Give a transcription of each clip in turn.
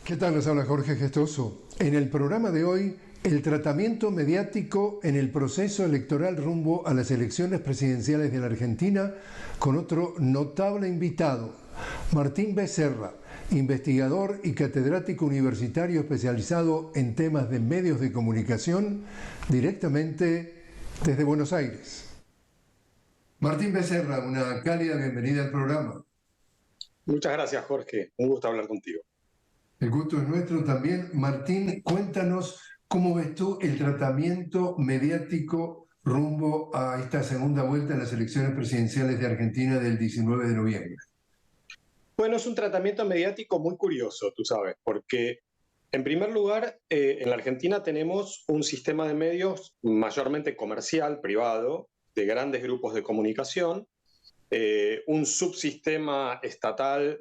¿Qué tal? Les habla Jorge Gestoso. En el programa de hoy, el tratamiento mediático en el proceso electoral rumbo a las elecciones presidenciales de la Argentina, con otro notable invitado, Martín Becerra, investigador y catedrático universitario especializado en temas de medios de comunicación, directamente desde Buenos Aires. Martín Becerra, una cálida bienvenida al programa. Muchas gracias, Jorge. Un gusto hablar contigo. El gusto es nuestro también. Martín, cuéntanos cómo ves tú el tratamiento mediático rumbo a esta segunda vuelta en las elecciones presidenciales de Argentina del 19 de noviembre. Bueno, es un tratamiento mediático muy curioso, tú sabes, porque en primer lugar, en la Argentina tenemos un sistema de medios mayormente comercial, privado, de grandes grupos de comunicación, un subsistema estatal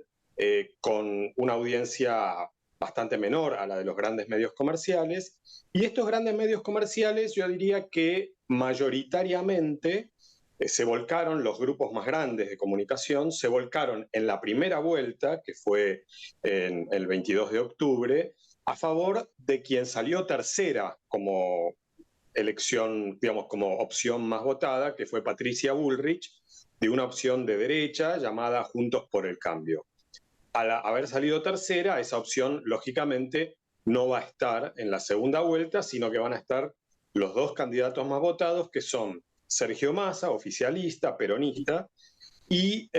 con una audiencia bastante menor a la de los grandes medios comerciales. Y estos grandes medios comerciales, yo diría que mayoritariamente se volcaron, los grupos más grandes de comunicación, se volcaron en la primera vuelta, que fue en el 22 de octubre, a favor de quien salió tercera como elección, digamos, como opción más votada, que fue Patricia Bullrich, de una opción de derecha llamada Juntos por el Cambio. Al haber salido tercera, esa opción, lógicamente, no va a estar en la segunda vuelta, sino que van a estar los dos candidatos más votados, que son Sergio Massa, oficialista, peronista, y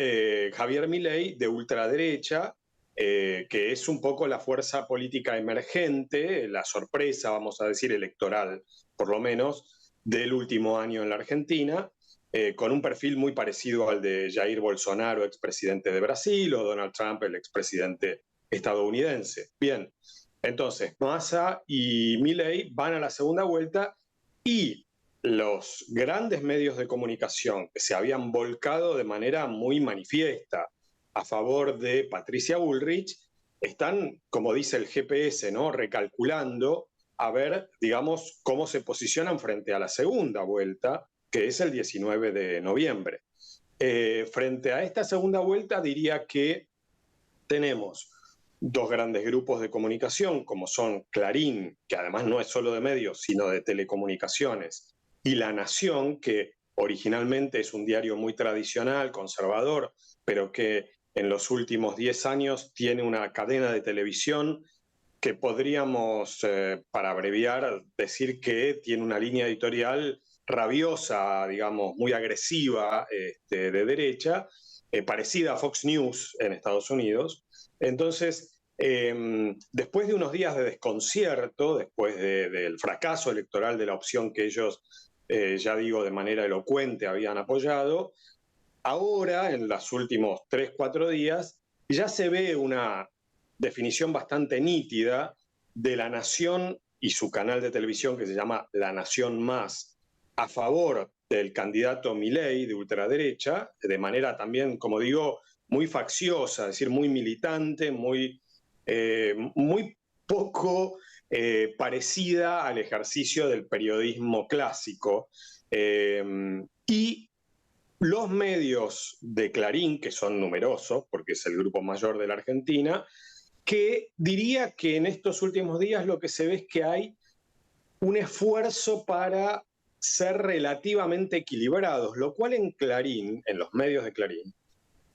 Javier Milei, de ultraderecha, que es un poco la fuerza política emergente, la sorpresa, vamos a decir, electoral, por lo menos, del último año en la Argentina, con un perfil muy parecido al de Jair Bolsonaro, expresidente de Brasil, o Donald Trump, el expresidente estadounidense. Bien, entonces Massa y Milei van a la segunda vuelta y los grandes medios de comunicación que se habían volcado de manera muy manifiesta a favor de Patricia Bullrich están, como dice el GPS, ¿no?, recalculando a ver, digamos, cómo se posicionan frente a la segunda vuelta, que es el 19 de noviembre. Frente a esta segunda vuelta diría que tenemos dos grandes grupos de comunicación, como son Clarín, que además no es solo de medios, sino de telecomunicaciones, y La Nación, que originalmente es un diario muy tradicional, conservador, pero que en los últimos 10 años tiene una cadena de televisión que podríamos, para abreviar, decir que tiene una línea editorial rabiosa, digamos, muy agresiva, de derecha, parecida a Fox News en Estados Unidos. Entonces, después de unos días de desconcierto, después del fracaso electoral de la opción que ellos, ya digo, de manera elocuente habían apoyado, ahora, en los últimos 3, 4 días, ya se ve una definición bastante nítida de La Nación y su canal de televisión que se llama La Nación Más, a favor del candidato Milei de ultraderecha, de manera también, como digo, muy facciosa, es decir, muy militante, muy poco parecida al ejercicio del periodismo clásico. Y los medios de Clarín, que son numerosos, porque es el grupo mayor de la Argentina, que diría que en estos últimos días lo que se ve es que hay un esfuerzo para ser relativamente equilibrados, lo cual en Clarín, en los medios de Clarín,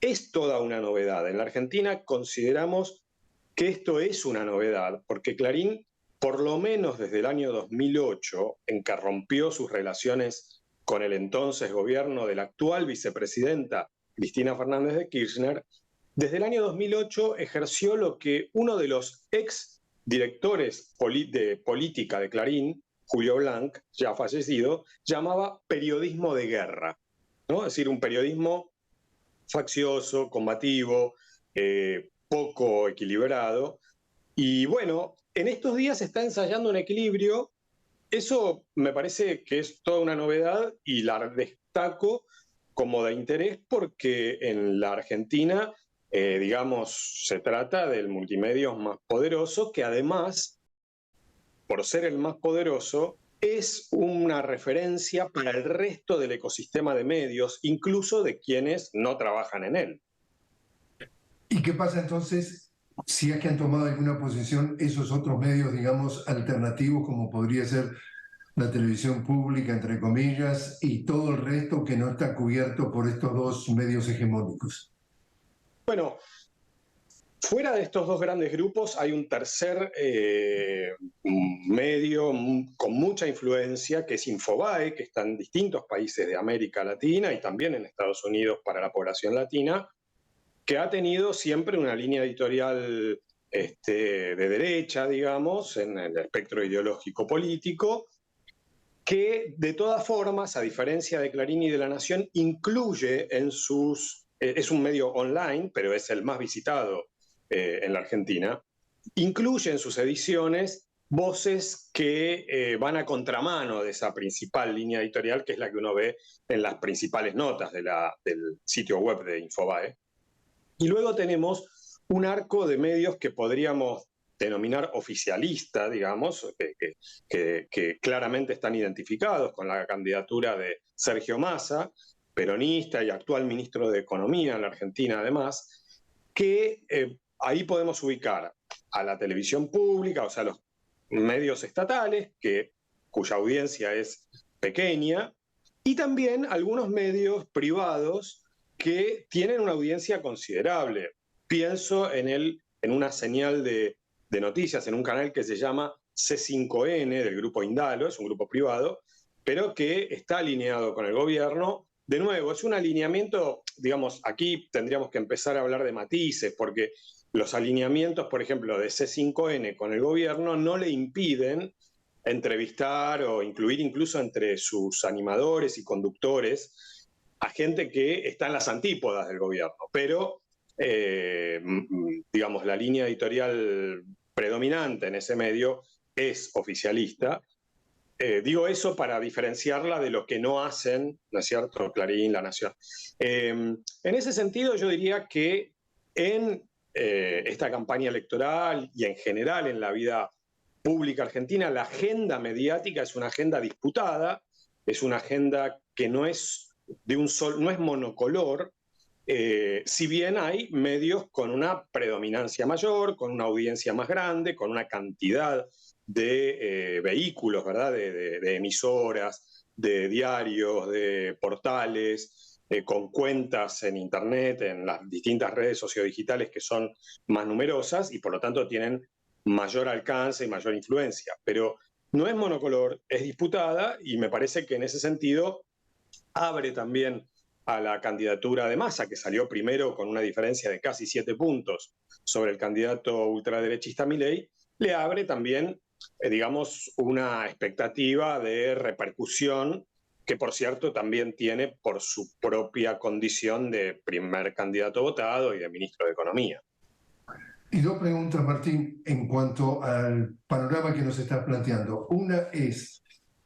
es toda una novedad. En la Argentina consideramos que esto es una novedad, porque Clarín, por lo menos desde el año 2008, en que rompió sus relaciones con el entonces gobierno de la actual vicepresidenta Cristina Fernández de Kirchner, desde el año 2008 ejerció lo que uno de los ex directores de política de Clarín, Julio Blanc, ya fallecido, llamaba periodismo de guerra, ¿no? Es decir, un periodismo faccioso, combativo, poco equilibrado. Y bueno, en estos días se está ensayando un equilibrio. Eso me parece que es toda una novedad y la destaco como de interés porque en la Argentina, digamos, se trata del multimedios más poderoso que además, por ser el más poderoso, es una referencia para el resto del ecosistema de medios, incluso de quienes no trabajan en él. ¿Y qué pasa entonces si es que han tomado alguna posición esos otros medios, digamos, alternativos, como podría ser la televisión pública, entre comillas, y todo el resto que no está cubierto por estos dos medios hegemónicos. Bueno, fuera de estos dos grandes grupos hay un tercer medio con mucha influencia, que es Infobae, que está en distintos países de América Latina y también en Estados Unidos para la población latina, que ha tenido siempre una línea editorial de derecha, digamos, en el espectro ideológico político, que de todas formas, a diferencia de Clarín y de La Nación, incluye en sus... es un medio online, pero es el más visitado en la Argentina, incluye en sus ediciones voces que van a contramano de esa principal línea editorial, que es la que uno ve en las principales notas del sitio web de Infobae. Y luego tenemos un arco de medios que podríamos denominar oficialista, digamos, que claramente están identificados con la candidatura de Sergio Massa, peronista y actual ministro de Economía en la Argentina además, que ahí podemos ubicar a la televisión pública, o sea, los medios estatales, cuya audiencia es pequeña, y también algunos medios privados que tienen una audiencia considerable. Pienso en una señal de noticias, en un canal que se llama C5N del grupo Indalo, es un grupo privado, pero que está alineado con el gobierno. De nuevo, es un alineamiento, digamos, aquí tendríamos que empezar a hablar de matices, porque los alineamientos, por ejemplo, de C5N con el gobierno no le impiden entrevistar o incluir incluso entre sus animadores y conductores a gente que está en las antípodas del gobierno, pero digamos, la línea editorial predominante en ese medio es oficialista. Digo eso para diferenciarla de lo que no hacen, ¿no es cierto?, Clarín, La Nación. En ese sentido, yo diría que en esta campaña electoral y en general en la vida pública argentina, la agenda mediática es una agenda disputada, es una agenda que no es no es monocolor, si bien hay medios con una predominancia mayor, con una audiencia más grande, con una cantidad de vehículos, ¿verdad? De emisoras, de diarios, de portales, con cuentas en Internet, en las distintas redes sociodigitales que son más numerosas y por lo tanto tienen mayor alcance y mayor influencia. Pero no es monocolor, es disputada y me parece que en ese sentido abre también a la candidatura de Massa, que salió primero con una diferencia de casi 7 puntos sobre el candidato ultraderechista Milei, le abre también, digamos, una expectativa de repercusión que, por cierto, también tiene por su propia condición de primer candidato votado y de ministro de Economía. Y dos preguntas, Martín, en cuanto al panorama que nos estás planteando. Una es,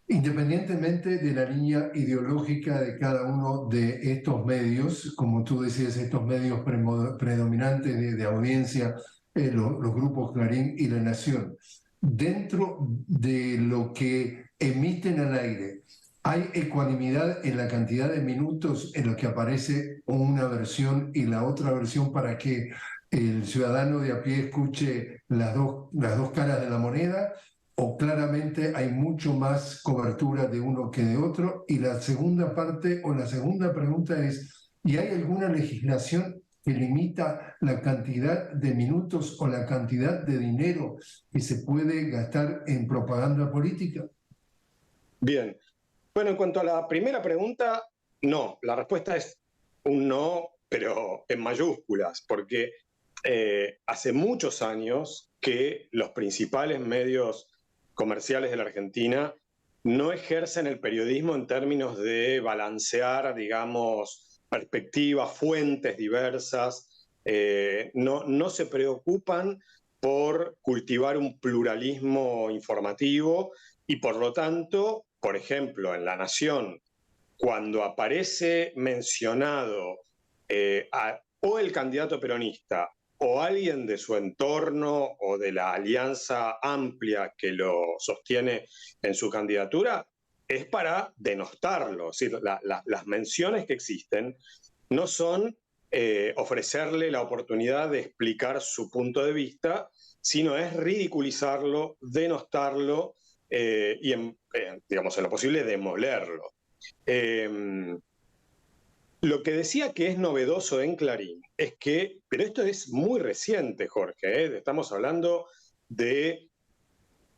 independientemente de la línea ideológica de cada uno de estos medios, como tú decías, estos medios predominantes de audiencia, los grupos Clarín y La Nación, dentro de lo que emiten al aire, ¿hay ecuanimidad en la cantidad de minutos en los que aparece una versión y la otra versión para que el ciudadano de a pie escuche las dos caras de la moneda? ¿O claramente hay mucho más cobertura de uno que de otro? Y la segunda parte o la segunda pregunta es, ¿y hay alguna legislación que limita la cantidad de minutos o la cantidad de dinero que se puede gastar en propaganda política? Bien. Bueno, en cuanto a la primera pregunta, no. La respuesta es un no, pero en mayúsculas, porque hace muchos años que los principales medios comerciales de la Argentina no ejercen el periodismo en términos de balancear, digamos, perspectivas, fuentes diversas, no se preocupan por cultivar un pluralismo informativo y por lo tanto, por ejemplo, en La Nación, cuando aparece mencionado o el candidato peronista o alguien de su entorno o de la alianza amplia que lo sostiene en su candidatura, es para denostarlo. Es decir, las menciones que existen no son ofrecerle la oportunidad de explicar su punto de vista, sino es ridiculizarlo, denostarlo y, digamos, en lo posible, demolerlo. Lo que decía que es novedoso en Clarín es que, pero esto es muy reciente, Jorge, estamos hablando de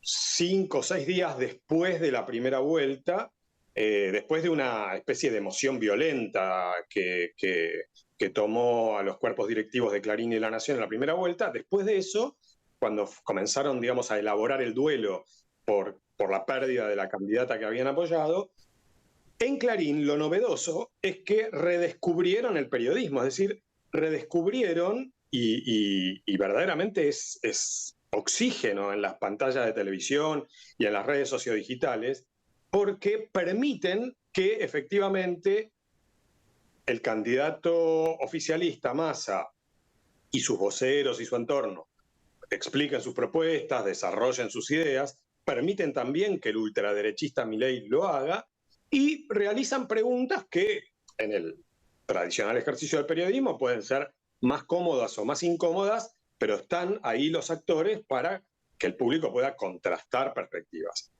5 o 6 días después de la primera vuelta, después de una especie de emoción violenta que tomó a los cuerpos directivos de Clarín y La Nación en la primera vuelta. Después de eso, cuando comenzaron, digamos, a elaborar el duelo por la pérdida de la candidata que habían apoyado, en Clarín lo novedoso es que redescubrieron el periodismo, es decir, redescubrieron y verdaderamente es oxígeno en las pantallas de televisión y en las redes sociodigitales, porque permiten que efectivamente el candidato oficialista Massa y sus voceros y su entorno expliquen sus propuestas, desarrollen sus ideas, permiten también que el ultraderechista Milei lo haga y realizan preguntas que en el tradicional ejercicio del periodismo pueden ser más cómodas o más incómodas, pero están ahí los actores para que el público pueda contrastar perspectivas.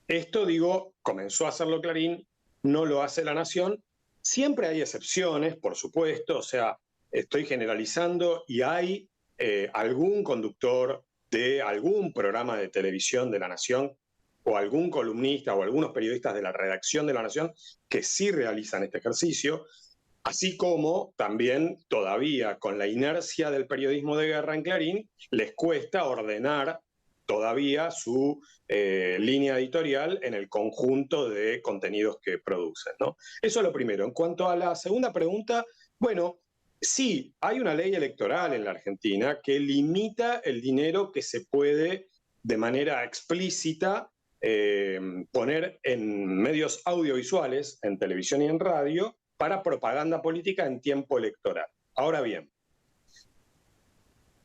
Esto, digo, comenzó a hacerlo Clarín, no lo hace La Nación. Siempre hay excepciones, por supuesto, o sea, estoy generalizando y hay algún conductor de algún programa de televisión de La Nación o algún columnista o algunos periodistas de la redacción de La Nación que sí realizan este ejercicio, así como también todavía con la inercia del periodismo de guerra en Clarín, les cuesta ordenar todavía su línea editorial en el conjunto de contenidos que producen, ¿no? Eso es lo primero. En cuanto a la segunda pregunta, bueno, sí, hay una ley electoral en la Argentina que limita el dinero que se puede de manera explícita poner en medios audiovisuales, en televisión y en radio, para propaganda política en tiempo electoral. Ahora bien,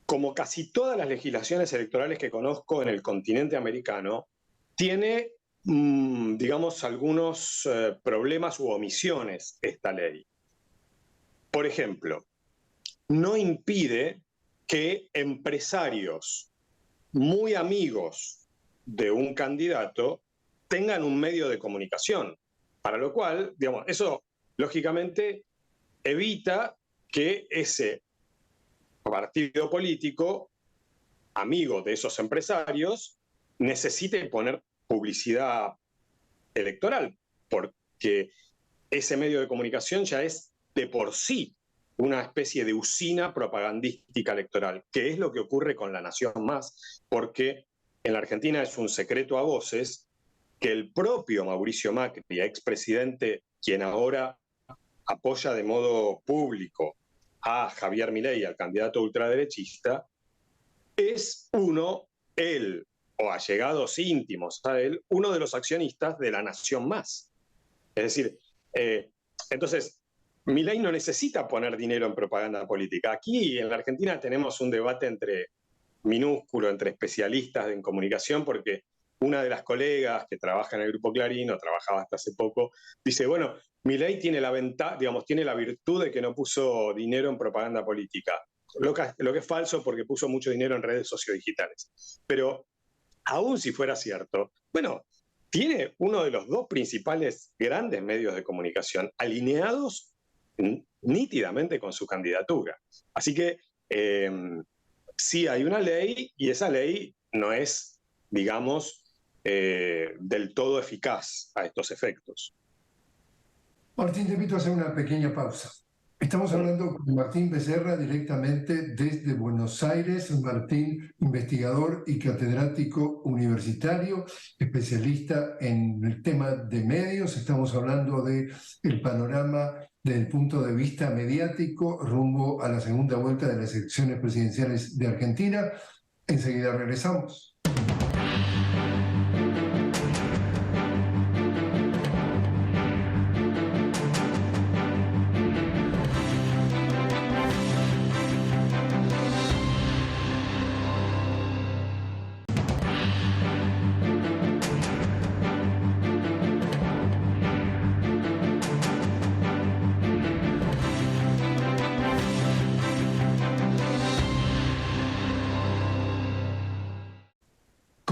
como casi todas las legislaciones electorales que conozco en el continente americano, tiene, digamos, algunos problemas u omisiones esta ley. Por ejemplo, no impide que empresarios muy amigos de un candidato tengan un medio de comunicación, para lo cual, digamos, eso lógicamente evita que ese partido político, amigo de esos empresarios, necesite poner publicidad electoral, porque ese medio de comunicación ya es de por sí una especie de usina propagandística electoral, que es lo que ocurre con La Nación Más, porque en la Argentina es un secreto a voces que el propio Mauricio Macri, expresidente, quien ahora apoya de modo público a Javier Milei, al candidato ultraderechista, es él, o allegados íntimos a él, uno de los accionistas de La Nación Más. Es decir, entonces, Milei no necesita poner dinero en propaganda política. Aquí en la Argentina tenemos un debate minúsculo entre especialistas en comunicación, porque una de las colegas que trabaja en el Grupo Clarín, o trabajaba hasta hace poco, dice, bueno, Milei tiene la tiene la virtud de que no puso dinero en propaganda política. Lo que es falso, porque puso mucho dinero en redes sociodigitales. Pero aún si fuera cierto, bueno, tiene uno de los dos principales grandes medios de comunicación alineados nítidamente con su candidatura. Así que sí hay una ley, y esa ley no es, digamos, del todo eficaz a estos efectos. Martín, te invito a hacer una pequeña pausa. Estamos hablando con Martín Becerra directamente desde Buenos Aires. Martín, investigador y catedrático universitario, especialista en el tema de medios. Estamos hablando del panorama desde el punto de vista mediático rumbo a la segunda vuelta de las elecciones presidenciales de Argentina. Enseguida regresamos.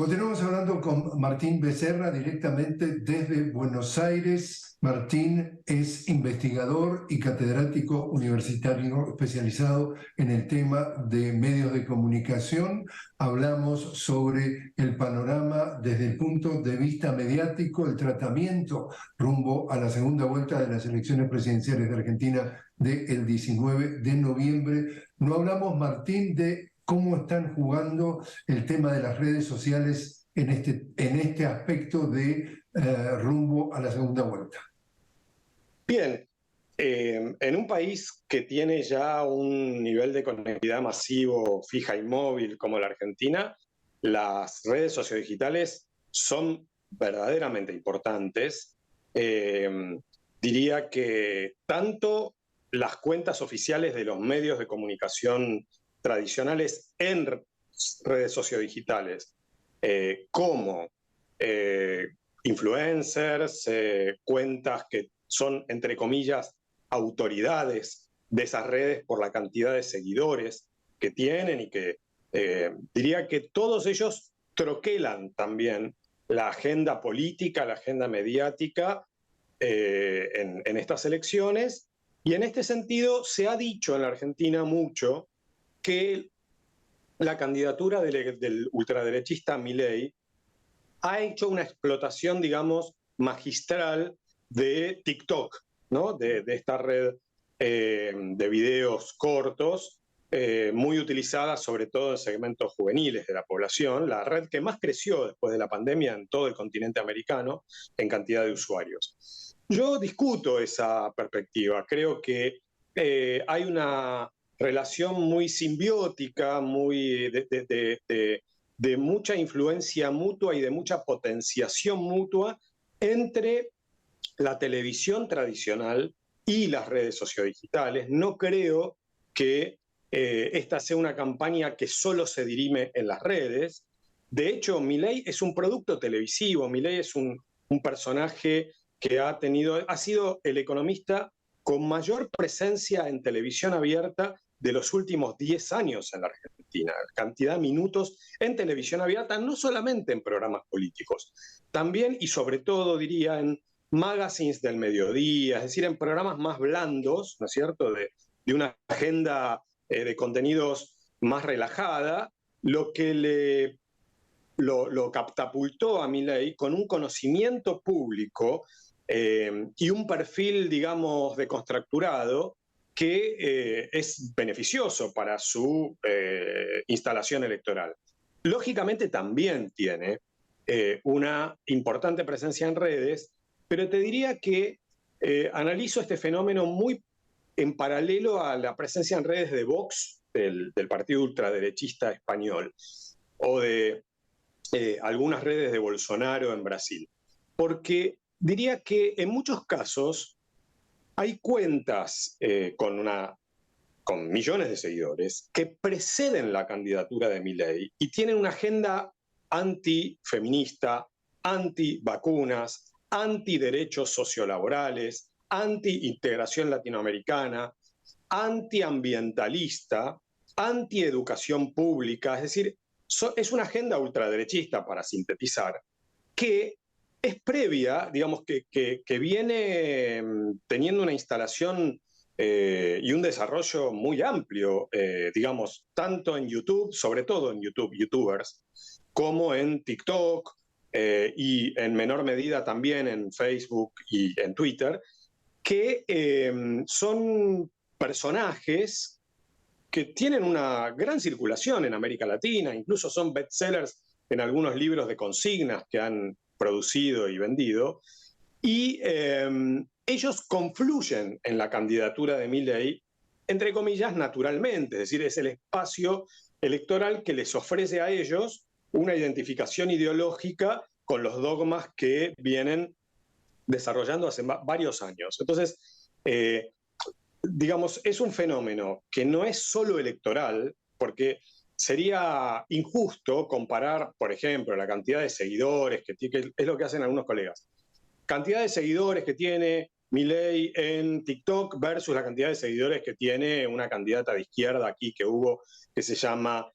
Continuamos hablando con Martín Becerra directamente desde Buenos Aires. Martín es investigador y catedrático universitario especializado en el tema de medios de comunicación. Hablamos sobre el panorama desde el punto de vista mediático, el tratamiento rumbo a la segunda vuelta de las elecciones presidenciales de Argentina del 19 de noviembre. No hablamos, Martín, de cómo están jugando el tema de las redes sociales en este aspecto de rumbo a la segunda vuelta. Bien, en un país que tiene ya un nivel de conectividad masivo, fija y móvil como la Argentina, las redes sociodigitales son verdaderamente importantes. Diría que tanto las cuentas oficiales de los medios de comunicación tradicionales en redes sociodigitales, como influencers, cuentas que son, entre comillas, autoridades de esas redes por la cantidad de seguidores que tienen y que diría que todos ellos troquelan también la agenda política, la agenda mediática en estas elecciones. Y en este sentido se ha dicho en la Argentina mucho que la candidatura del ultraderechista Milei ha hecho una explotación, digamos, magistral de TikTok, ¿no? De esta red de videos cortos, muy utilizada sobre todo en segmentos juveniles de la población, la red que más creció después de la pandemia en todo el continente americano en cantidad de usuarios. Yo discuto esa perspectiva, creo que hay una relación muy simbiótica, muy de mucha influencia mutua y de mucha potenciación mutua entre la televisión tradicional y las redes sociodigitales. No creo que esta sea una campaña que solo se dirime en las redes. De hecho, Milei es un producto televisivo, Milei es un personaje que ha sido el economista con mayor presencia en televisión abierta de los últimos 10 años en la Argentina. Cantidad de minutos en televisión abierta, no solamente en programas políticos, también y sobre todo, diría, en magazines del mediodía, es decir, en programas más blandos, ¿no es cierto?, de una agenda de contenidos más relajada, lo que lo catapultó a Milei con un conocimiento público y un perfil, digamos, deconstructurado que es beneficioso para su instalación electoral. Lógicamente también tiene una importante presencia en redes, pero te diría que analizo este fenómeno muy en paralelo a la presencia en redes de Vox, del partido ultraderechista español, o de algunas redes de Bolsonaro en Brasil. Porque diría que en muchos casos hay cuentas con millones de seguidores que preceden la candidatura de Milei y tienen una agenda antifeminista, antivacunas, antiderechos sociolaborales, anti-integración latinoamericana, antiambientalista, antieducación pública. Es decir, es una agenda ultraderechista, para sintetizar, que es previa, digamos, que viene teniendo una instalación y un desarrollo muy amplio, digamos, tanto en YouTube, sobre todo en YouTube, YouTubers, como en TikTok y en menor medida también en Facebook y en Twitter, que son personajes que tienen una gran circulación en América Latina, incluso son bestsellers en algunos libros de consignas que han producido y vendido, y ellos confluyen en la candidatura de Milei, entre comillas, naturalmente, es decir, es el espacio electoral que les ofrece a ellos una identificación ideológica con los dogmas que vienen desarrollando hace varios años. Entonces, digamos, es un fenómeno que no es solo electoral, porque sería injusto comparar, por ejemplo, la cantidad de seguidores, que es lo que hacen algunos colegas, cantidad de seguidores que tiene Milei en TikTok versus la cantidad de seguidores que tiene una candidata de izquierda aquí que hubo, que se llama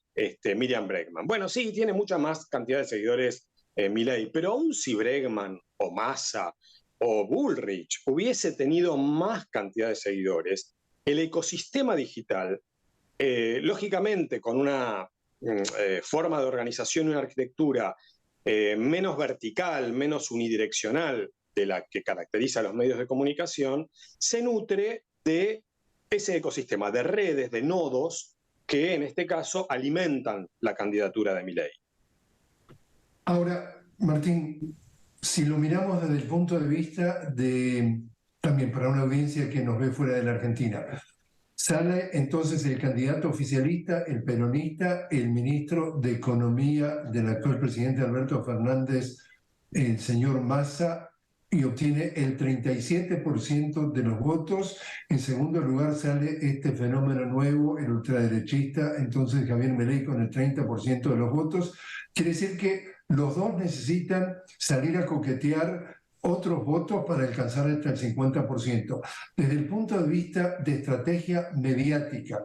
Miriam Bregman. Bueno, sí, tiene mucha más cantidad de seguidores Milei, pero aún si Bregman o Massa o Bullrich hubiese tenido más cantidad de seguidores, el ecosistema digital, lógicamente con una forma de organización y una arquitectura menos vertical, menos unidireccional de la que caracteriza a los medios de comunicación, se nutre de ese ecosistema de redes, de nodos, que en este caso alimentan la candidatura de Milei. Ahora, Martín, si lo miramos desde el punto de vista de, también para una audiencia que nos ve fuera de la Argentina, sale entonces el candidato oficialista, el peronista, el ministro de Economía del actual presidente Alberto Fernández, el señor Massa, y obtiene el 37% de los votos. En segundo lugar sale este fenómeno nuevo, el ultraderechista, entonces Javier Milei con el 30% de los votos. Quiere decir que los dos necesitan salir a coquetear otros votos para alcanzar hasta el 50%. Desde el punto de vista de estrategia mediática,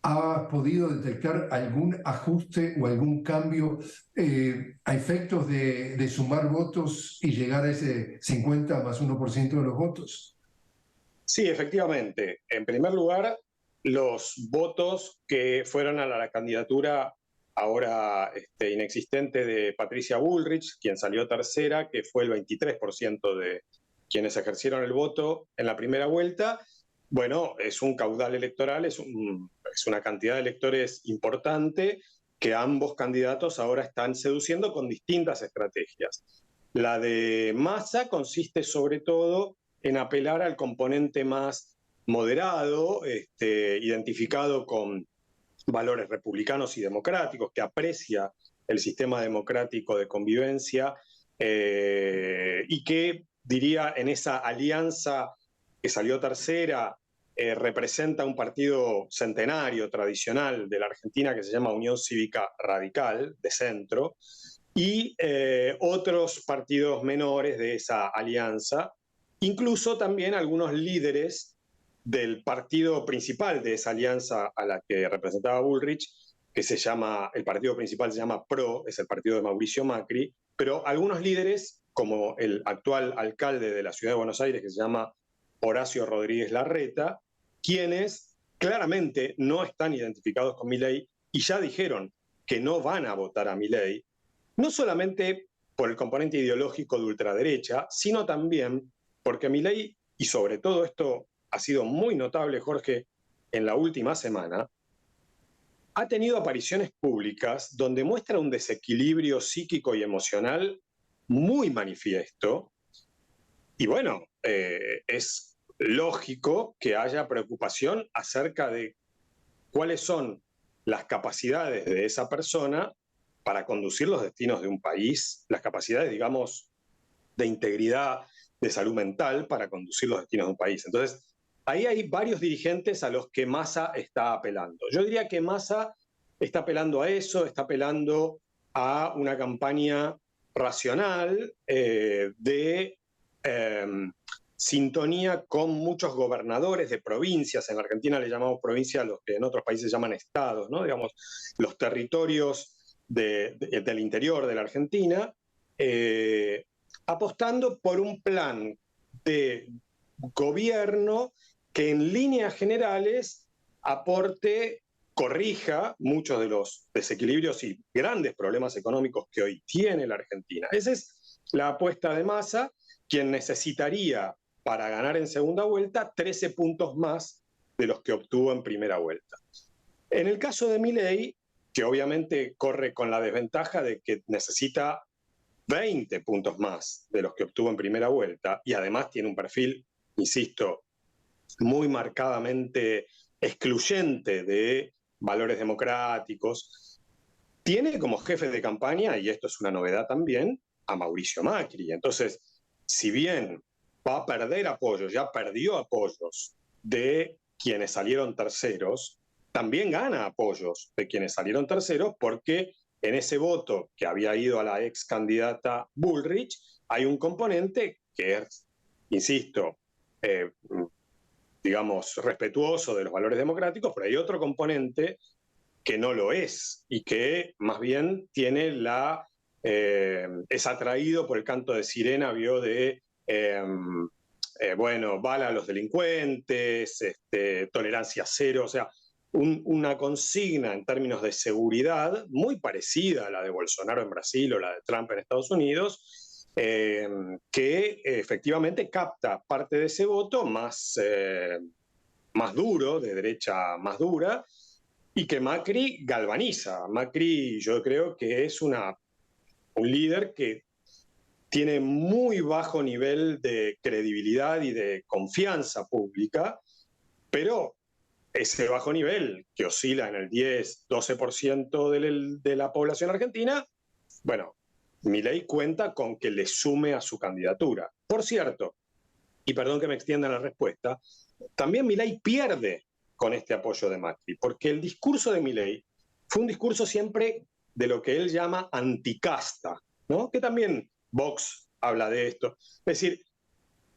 ¿has podido detectar algún ajuste o algún cambio a efectos de sumar votos y llegar a ese 50 más 1% de los votos? Sí, efectivamente. En primer lugar, los votos que fueron a la candidatura ahora inexistente de Patricia Bullrich, quien salió tercera, que fue el 23% de quienes ejercieron el voto en la primera vuelta. Bueno, es un caudal electoral, es una cantidad de electores importante que ambos candidatos ahora están seduciendo con distintas estrategias. La de Massa consiste sobre todo en apelar al componente más moderado, identificado con valores republicanos y democráticos, que aprecia el sistema democrático de convivencia y que, diría, en esa alianza que salió tercera, representa un partido centenario, tradicional de la Argentina que se llama Unión Cívica Radical, de centro, y otros partidos menores de esa alianza, incluso también algunos líderes del partido principal de esa alianza a la que representaba Bullrich, que se llama, el partido principal se llama PRO, es el partido de Mauricio Macri, pero algunos líderes, como el actual alcalde de la ciudad de Buenos Aires, que se llama Horacio Rodríguez Larreta, quienes claramente no están identificados con Milei y ya dijeron que no van a votar a Milei, no solamente por el componente ideológico de ultraderecha, sino también porque Milei, y sobre todo esto ha sido muy notable, Jorge, en la última semana, ha tenido apariciones públicas donde muestra un desequilibrio psíquico y emocional muy manifiesto. Y bueno, es lógico que haya preocupación acerca de cuáles son las capacidades de esa persona para conducir los destinos de un país, las capacidades, digamos, de integridad, de salud mental para conducir los destinos de un país. Entonces, ahí hay varios dirigentes a los que Massa está apelando. Yo diría que Massa está apelando a eso, está apelando a una campaña racional de sintonía con muchos gobernadores de provincias. En la Argentina le llamamos provincia a los que en otros países llaman estados, ¿no? Digamos, los territorios del interior de la Argentina, apostando por un plan de gobierno que en líneas generales aporte, corrija muchos de los desequilibrios y grandes problemas económicos que hoy tiene la Argentina. Esa es la apuesta de Massa, quien necesitaría para ganar en segunda vuelta 13 puntos más de los que obtuvo en primera vuelta. En el caso de Milei, que obviamente corre con la desventaja de que necesita 20 puntos más de los que obtuvo en primera vuelta y además tiene un perfil, insisto, muy marcadamente excluyente de valores democráticos, tiene como jefe de campaña, y esto es una novedad también, a Mauricio Macri. Entonces, si bien va a perder apoyos, ya perdió apoyos de quienes salieron terceros, también gana apoyos de quienes salieron terceros porque en ese voto que había ido a la ex candidata Bullrich hay un componente que es, insisto, digamos, respetuoso de los valores democráticos, pero hay otro componente que no lo es y que más bien tiene es atraído por el canto de sirena, vio de, bueno, bala a los delincuentes, tolerancia cero, o sea, una consigna en términos de seguridad muy parecida a la de Bolsonaro en Brasil o la de Trump en Estados Unidos, que efectivamente capta parte de ese voto más duro, de derecha más dura, y que Macri galvaniza. Macri yo creo que es un líder que tiene muy bajo nivel de credibilidad y de confianza pública, pero ese bajo nivel, que oscila en el 10-12% de la población argentina, bueno, Milei cuenta con que le sume a su candidatura. Por cierto, y perdón que me extienda la respuesta, también Milei pierde con este apoyo de Macri, porque el discurso de Milei fue un discurso siempre de lo que él llama anticasta, ¿no? Que también Vox habla de esto. Es decir,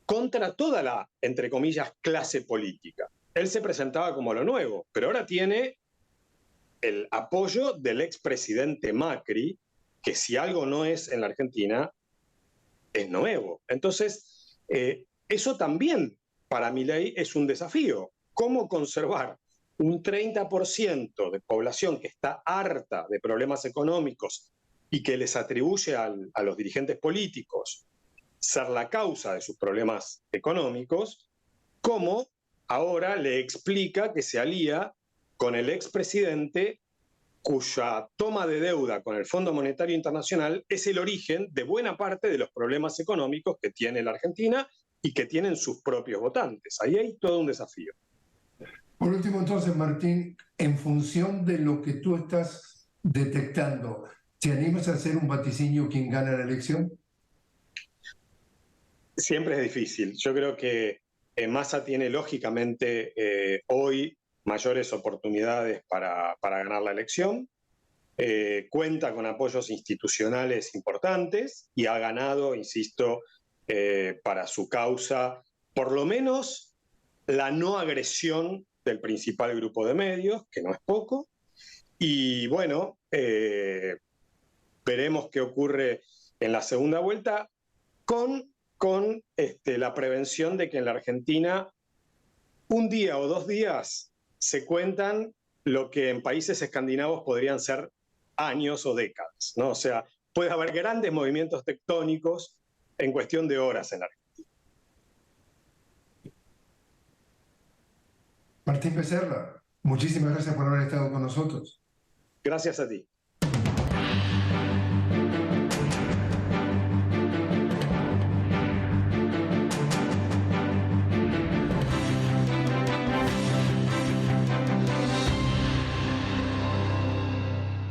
contra toda la, entre comillas, clase política. Él se presentaba como lo nuevo, pero ahora tiene el apoyo del expresidente Macri, que si algo no es en la Argentina, es nuevo. Entonces, eso también para Milei es un desafío. ¿Cómo conservar un 30% de población que está harta de problemas económicos y que les atribuye a los dirigentes políticos ser la causa de sus problemas económicos? ¿Cómo ahora le explica que se alía con el expresidente cuya toma de deuda con el Fondo Monetario Internacional es el origen de buena parte de los problemas económicos que tiene la Argentina y que tienen sus propios votantes? Ahí hay todo un desafío. Por último, entonces, Martín, en función de lo que tú estás detectando, ¿te animas a hacer un vaticinio quién gana la elección? Siempre es difícil. Yo creo que Massa tiene lógicamente hoy mayores oportunidades para ganar la elección. Cuenta con apoyos institucionales importantes y ha ganado, insisto, para su causa, por lo menos la no agresión del principal grupo de medios, que no es poco. Y bueno, veremos qué ocurre en la segunda vuelta con la prevención de que en la Argentina un día o 2 días se cuentan lo que en países escandinavos podrían ser años o décadas, ¿no? O sea, puede haber grandes movimientos tectónicos en cuestión de horas en la Argentina. Martín Becerra, muchísimas gracias por haber estado con nosotros. Gracias a ti.